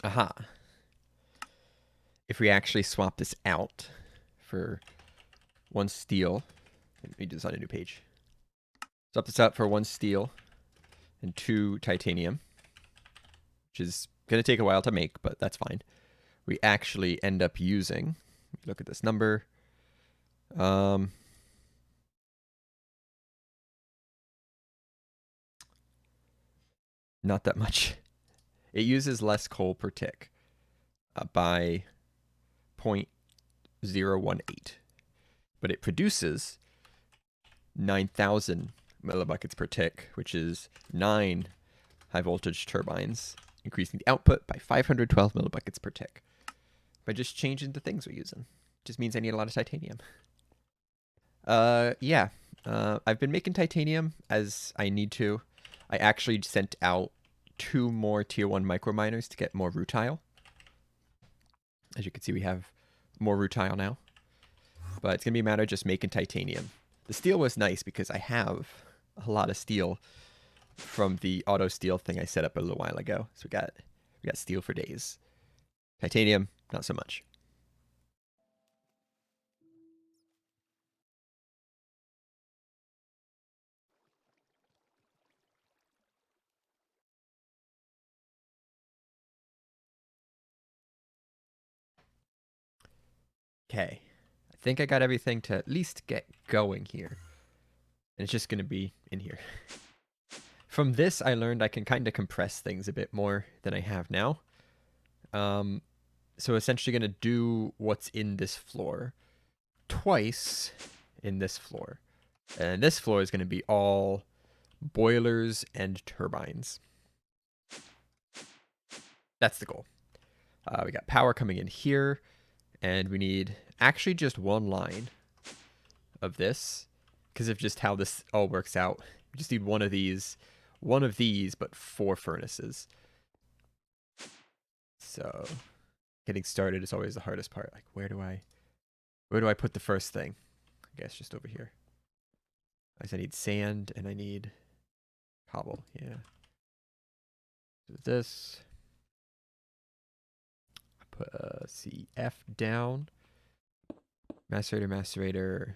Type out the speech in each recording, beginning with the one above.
Aha. If we actually swap this out for 1 steel, let me design a new page. Swap this out for 1 steel and 2 titanium, which is going to take a while to make, but that's fine. We actually end up using, look at this number, not that much. It uses less coal per tick by 0.018, but it produces 9,000 millibuckets per tick, which is 9 high voltage turbines, increasing the output by 512 millibuckets per tick by just changing the things we're using. Just means I need a lot of titanium. Yeah. I've been making titanium as I need to. I actually sent out 2 more tier 1 micro miners to get more rutile. As you can see, we have more rutile now. But it's going to be a matter of just making titanium. The steel was nice because I have a lot of steel from the auto steel thing I set up a little while ago. So we got steel for days. Titanium, not so much. Okay. I think I got everything to at least get going here. And it's just going to be in here. From this, I learned I can kind of compress things a bit more than I have now. So essentially going to do what's in this floor twice in this floor. And this floor is going to be all boilers and turbines. That's the goal. We got power coming in here, and we need actually just 1 line of this because of just how this all works out. We just need one of these, but 4 furnaces. So getting started is always the hardest part. Like, where do I put the first thing? I guess just over here. I need sand and I need cobble. Yeah. Do this. Put a CF down. Macerator.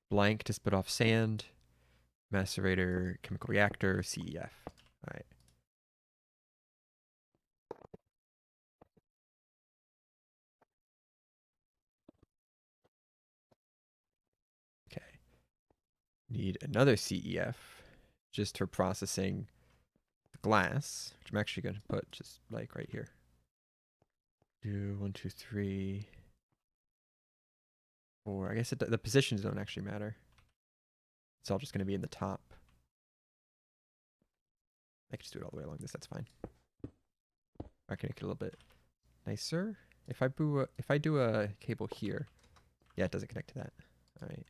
Blank to spit off sand. Macerator, chemical reactor, CEF. All right. Okay. Need another CEF just for processing the glass, which I'm actually going to put just like right here. Do 1, 2, 3, 4. I guess the positions don't actually matter. It's all just going to be in the top. I can just do it all the way along this. That's fine. I can make it a little bit nicer. If I do a cable here, yeah, it doesn't connect to that. All right.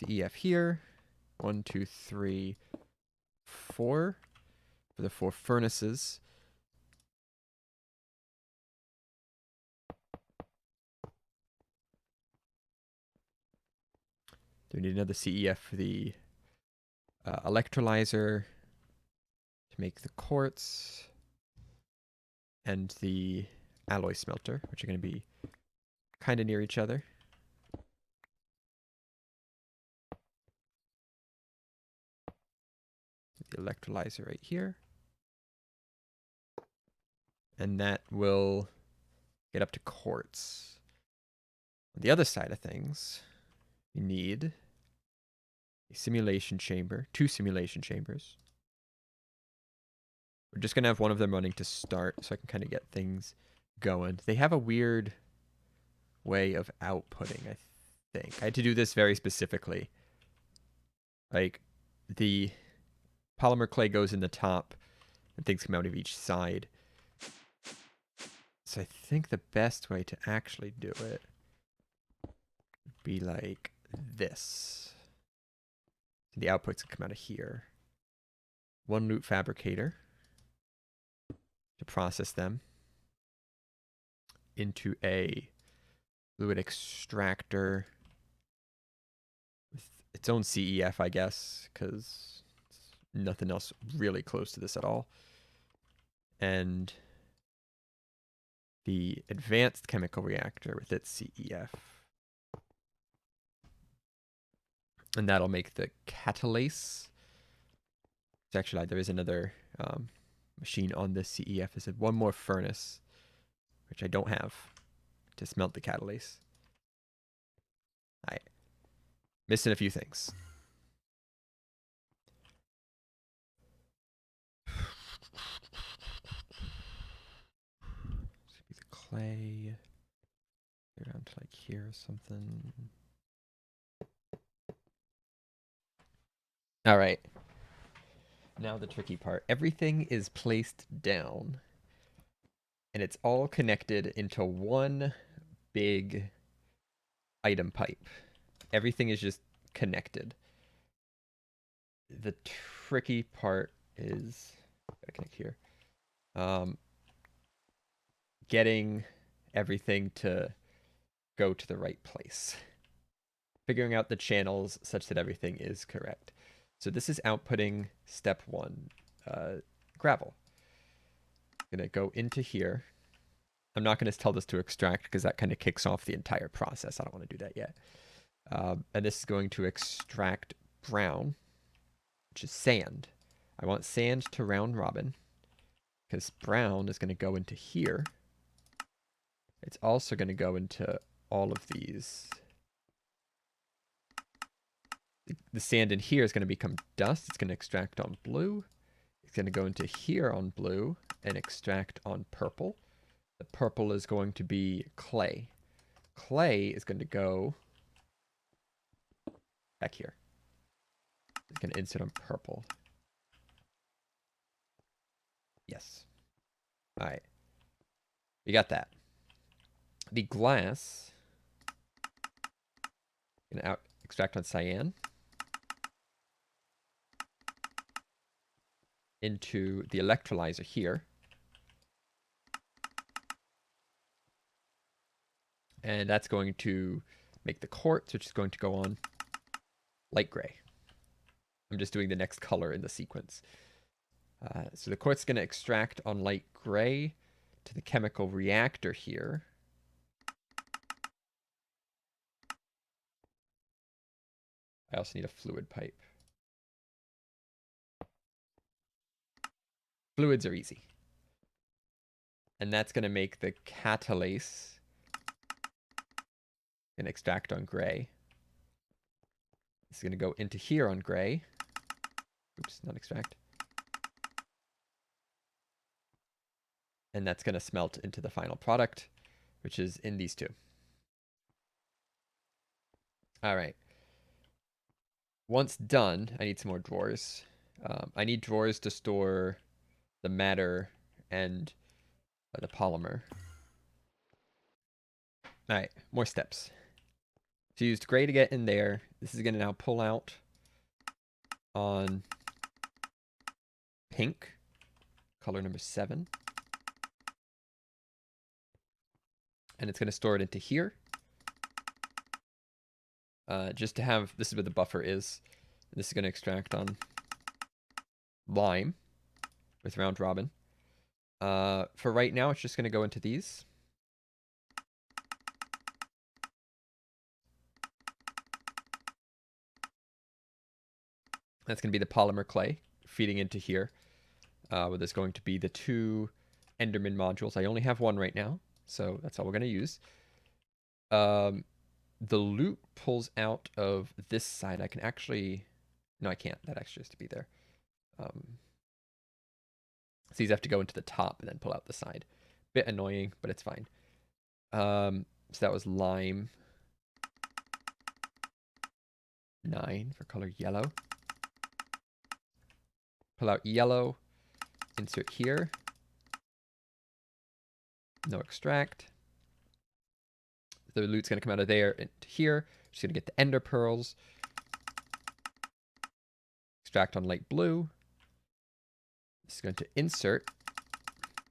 CEF here. 1, 2, 3, 4 for the 4 furnaces. Do we need another CEF for the electrolyzer to make the quartz and the alloy smelter, which are going to be kind of near each other. The electrolyzer right here. And that will get up to quartz. On the other side of things, we need a simulation chamber, 2 simulation chambers. We're just going to have one of them running to start so I can kind of get things going. They have a weird way of outputting, I think. I had to do this very specifically. Like, the polymer clay goes in the top and things come out of each side. So I think the best way to actually do it would be like this. The outputs can come out of here. 1 loop fabricator to process them into a fluid extractor with its own CEF, I guess, because nothing else really close to this at all. and the advanced chemical reactor with its CEF. And that'll make the catalase. Actually, there is another machine on this CEF. There's one more furnace, which I don't have, to smelt the catalase. All right. Missing a few things. This could be the clay. Around to like here or something. All right. Now the tricky part. Everything is placed down, and it's all connected into one big item pipe. Everything is just connected. The tricky part is, I connect here, getting everything to go to the right place. Figuring out the channels such that everything is correct. So this is outputting step 1, gravel. I'm going to go into here. I'm not going to tell this to extract because that kind of kicks off the entire process. I don't want to do that yet. And this is going to extract brown, which is sand. I want sand to round robin because brown is going to go into here. It's also going to go into all of these. The sand in here is going to become dust. It's going to extract on blue. It's going to go into here on blue and extract on purple. The purple is going to be clay. Clay is going to go back here. It's going to insert on purple. Yes. All right. We got that. The glass, going to extract on cyan into the electrolyzer here. And that's going to make the quartz, which is going to go on light gray. I'm just doing the next color in the sequence. So the quartz is going to extract on light gray to the chemical reactor here. I also need a fluid pipe. Fluids are easy. And that's going to make the catalase and extract on gray. It's going to go into here on gray. Oops, not extract. And that's going to smelt into the final product, which is in these two. All right. Once done, I need some more drawers. I need drawers to store the matter and the polymer. All right, more steps. So used gray to get in there. This is going to now pull out on pink, color number 7. And it's going to store it into here. Just to have, this is where the buffer is. This is going to extract on lime with round robin. For right now, it's just going to go into these. That's going to be the polymer clay feeding into here. Where there's going to be the 2 Enderman modules. I only have 1 right now, so that's all we're going to use. The loot pulls out of this side. I can actually... No, I can't. That actually has to be there. So these have to go into the top and then pull out the side. Bit annoying, but it's fine. So that was lime. 9 for color yellow. Pull out yellow. Insert here. No extract. The loot's going to come out of there into here. Just going to get the ender pearls. Extract on light blue. This is going to insert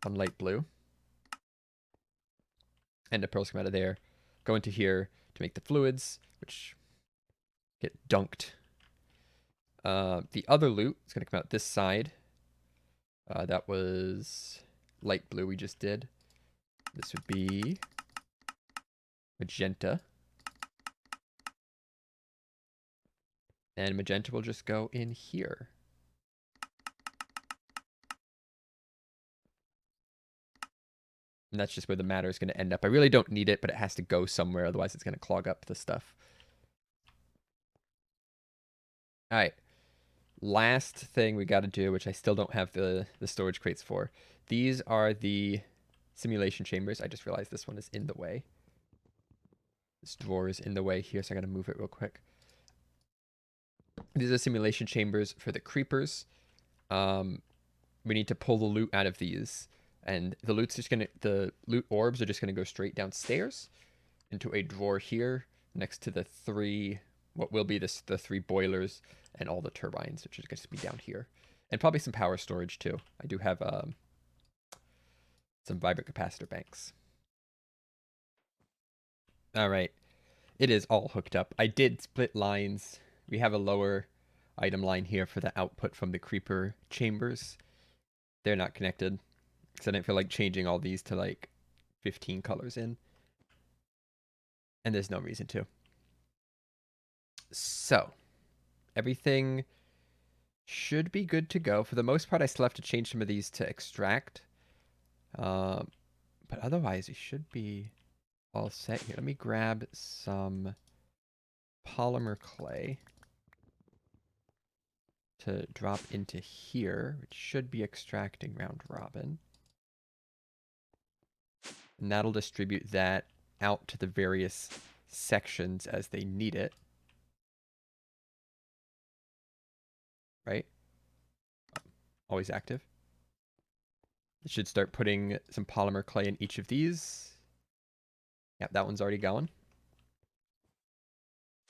on light blue. Ender pearls come out of there. Go into here to make the fluids, which get dunked. The other loot is going to come out this side. That was light blue we just did. This would be magenta. And magenta will just go in here. And that's just where the matter is going to end up. I really don't need it, but it has to go somewhere. Otherwise, it's going to clog up the stuff. All right. Last thing we got to do, which I still don't have the storage crates for. These are the simulation chambers. I just realized this one is in the way. This drawer is in the way here, so I got to move it real quick. These are simulation chambers for the creepers. We need to pull the loot out of these. And the the loot orbs are just gonna go straight downstairs into a drawer here next to the what will be the 3 boilers and all the turbines, which is going to be down here. And probably some power storage too. I do have some vibrant capacitor banks. All right, it is all hooked up. I did split lines. We have a lower item line here for the output from the creeper chambers. They're not connected. Because I didn't feel like changing all these to like 15 colors in. And there's no reason to. So, everything should be good to go. For the most part, I still have to change some of these to extract. But otherwise, it should be all set here. Let me grab some polymer clay to drop into here, which should be extracting round robin. And that'll distribute that out to the various sections as they need it. Right? Always active. It should start putting some polymer clay in each of these. Yep, that one's already going.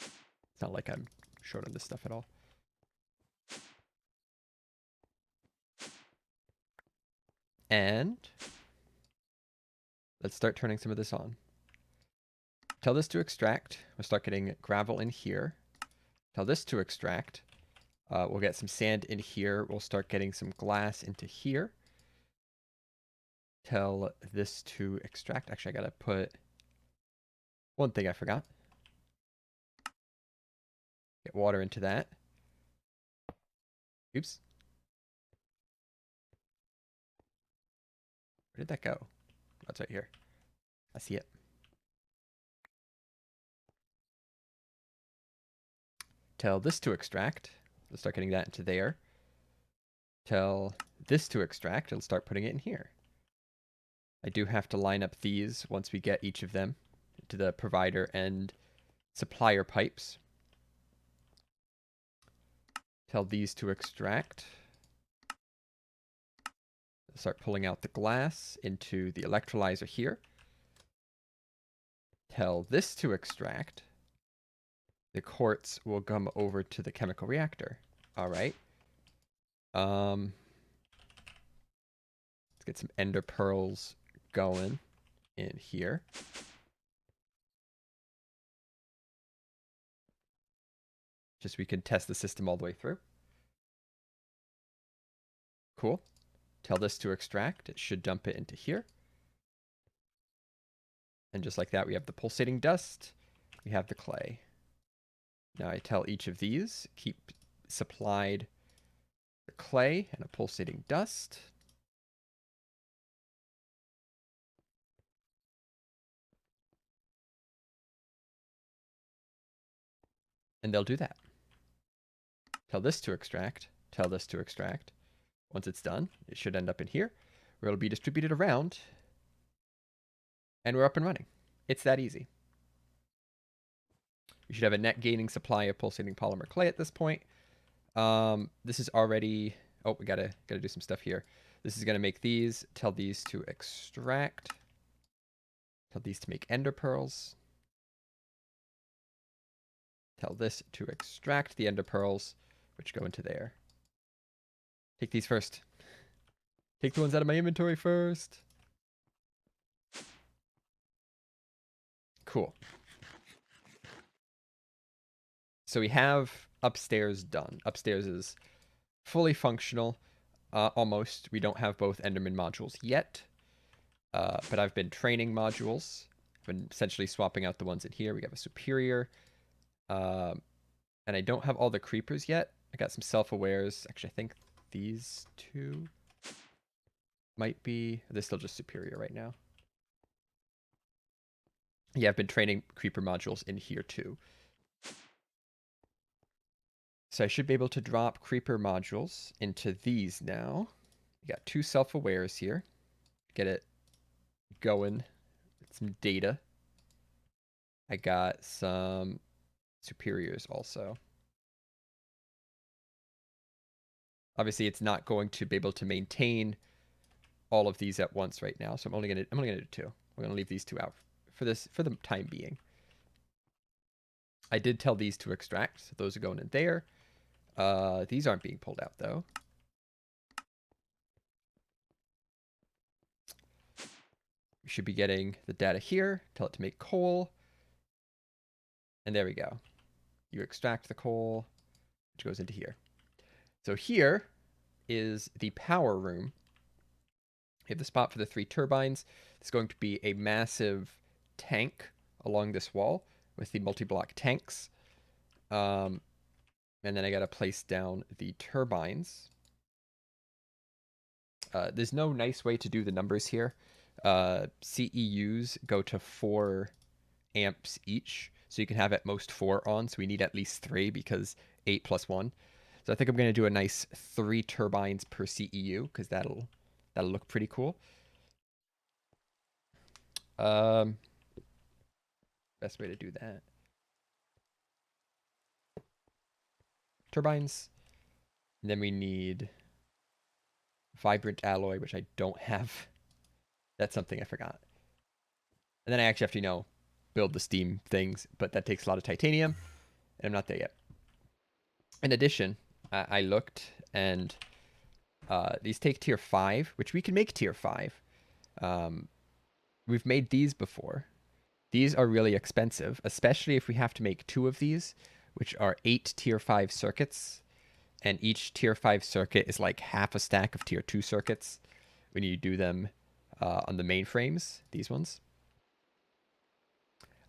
It's not like I'm short on this stuff at all. And let's start turning some of this on. Tell this to extract. We'll start getting gravel in here. Tell this to extract. We'll get some sand in here. We'll start getting some glass into here. Tell this to extract. Actually, I gotta put one thing I forgot. Get water into that. Oops. Where did that go? That's right here. I see it. Tell this to extract. Let's start getting that into there. Tell this to extract and start putting it in here. I do have to line up these once we get each of them to the provider and supplier pipes. Tell these to extract. Start pulling out the glass into the electrolyzer here. Tell this to extract. The quartz will come over to the chemical reactor. All right. Let's get some ender pearls going in here. Just so we can test the system all the way through. Cool. Tell this to extract. It should dump it into here. And just like that, we have the pulsating dust. We have the clay. Now I tell each of these, keep supplied the clay and a pulsating dust. And they'll do that. Tell this to extract. Tell this to extract. Once it's done, it should end up in here, where it'll be distributed around. And we're up and running. It's that easy. We should have a net gaining supply of pulsating polymer clay at this point. This is already... Oh, we gotta do some stuff here. This is gonna make these. Tell these to extract. Tell these to make ender pearls. Tell this to extract the ender pearls, which go into there. Take these first. Take the ones out of my inventory first. Cool. So we have upstairs done. Upstairs is fully functional. Almost. We don't have both Enderman modules yet, but I've been training modules. I've been essentially swapping out the ones in here. We have a superior, and I don't have all the creepers yet. I got some self-awares. Actually, I think these two might be... They're still just superior right now. Yeah, I've been training creeper modules in here too. So I should be able to drop creeper modules into these now. We got two self-awares here. Get it going. Some data. I got some superiors also. Obviously, it's not going to be able to maintain all of these at once right now, so I'm only gonna do two. I'm gonna leave these two out for the time being. I did tell these to extract, so those are going in there. These aren't being pulled out though. We should be getting the data here. Tell it to make coal. And there we go. You extract the coal, which goes into here. So here is the power room. We have the spot for the 3 turbines. It's going to be a massive tank along this wall with the multi-block tanks. And then I got to place down the turbines. There's no nice way to do the numbers here. CEUs go to 4 amps each, so you can have at most 4 on, so we need at least 3 because 8 plus 1. So I think I'm going to do a nice 3 turbines per CEU because that'll look pretty cool. Best way to do that. Turbines. And then we need vibrant alloy, which I don't have. That's something I forgot. And then I actually have to, build the steam things, but that takes a lot of titanium, and I'm not there yet. In addition, I looked, and these take tier 5, which we can make tier 5. We've made these before. These are really expensive, especially if we have to make 2 of these, which are 8 tier 5 circuits, and each tier 5 circuit is like half a stack of tier 2 circuits when you do them on the mainframes, these ones.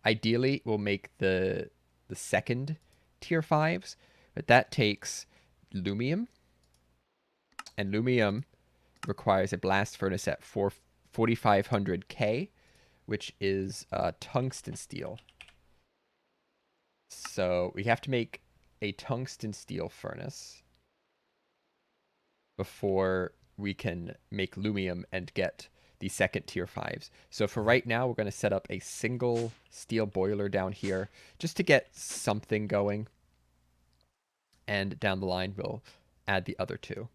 Ideally, we'll make the second tier 5s, but that takes lumium, and lumium requires a blast furnace at 4500K, which is tungsten steel. So we have to make a tungsten steel furnace before we can make lumium and get the second tier 5s. So for right now, we're going to set up a single steel boiler down here just to get something going. And down the line, we'll add the other 2.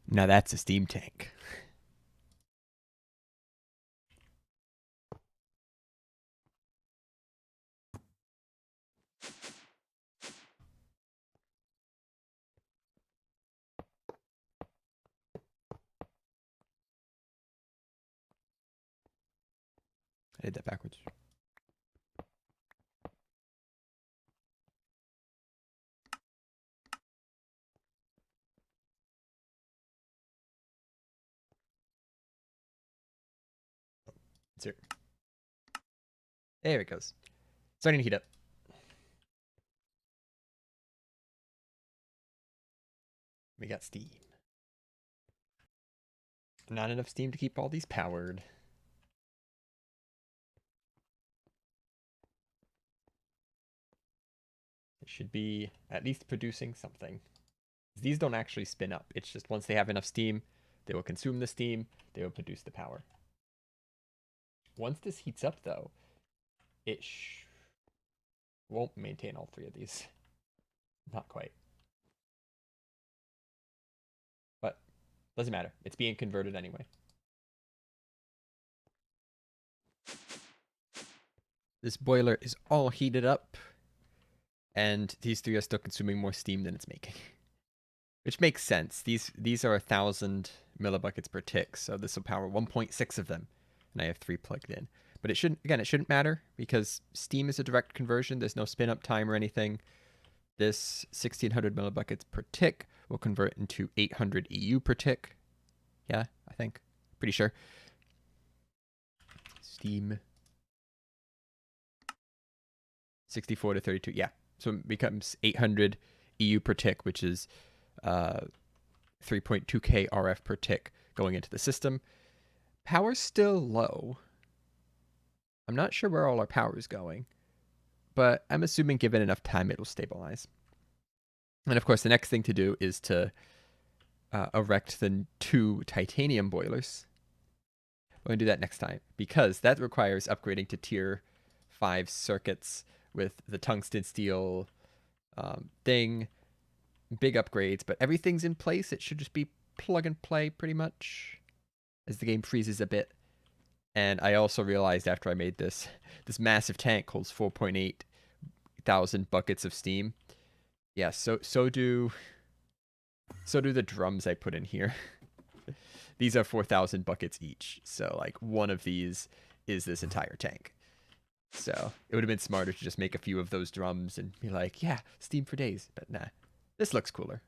Now that's a steam tank. I did that backwards. Here. There it goes. Starting to heat up. We got steam. Not enough steam to keep all these powered. It should be at least producing something. These don't actually spin up. It's just once they have enough steam, they will consume the steam, they will produce the power. Once this heats up, though, it won't maintain all 3 of these. Not quite. But doesn't matter. It's being converted anyway. This boiler is all heated up, and these three are still consuming more steam than it's making. Which makes sense. These are 1,000 millibuckets per tick, so this will power 1.6 of them, and I have 3 plugged in. But it shouldn't matter, because steam is a direct conversion. There's no spin up time or anything. This 1,600 millibuckets per tick will convert into 800 EU per tick. Yeah, I think. Pretty sure. Steam 64 to 32. Yeah, so it becomes 800 EU per tick, which is 3.2k RF per tick going into the system. Power's still low. I'm not sure where all our power is going, but I'm assuming given enough time, it'll stabilize. And of course, the next thing to do is to erect the 2 titanium boilers. We're going to do that next time, because that requires upgrading to tier 5 circuits with the tungsten steel thing. Big upgrades, but everything's in place. It should just be plug and play pretty much as the game freezes a bit. And I also realized after I made this massive tank holds 4.8 thousand buckets of steam. Yeah, so do the drums I put in here. These are 4,000 buckets each. So like one of these is this entire tank. So it would have been smarter to just make a few of those drums and be like, yeah, steam for days. But nah, this looks cooler.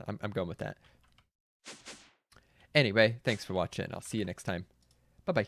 I'm going with that. Anyway, thanks for watching. I'll see you next time. Bye-bye.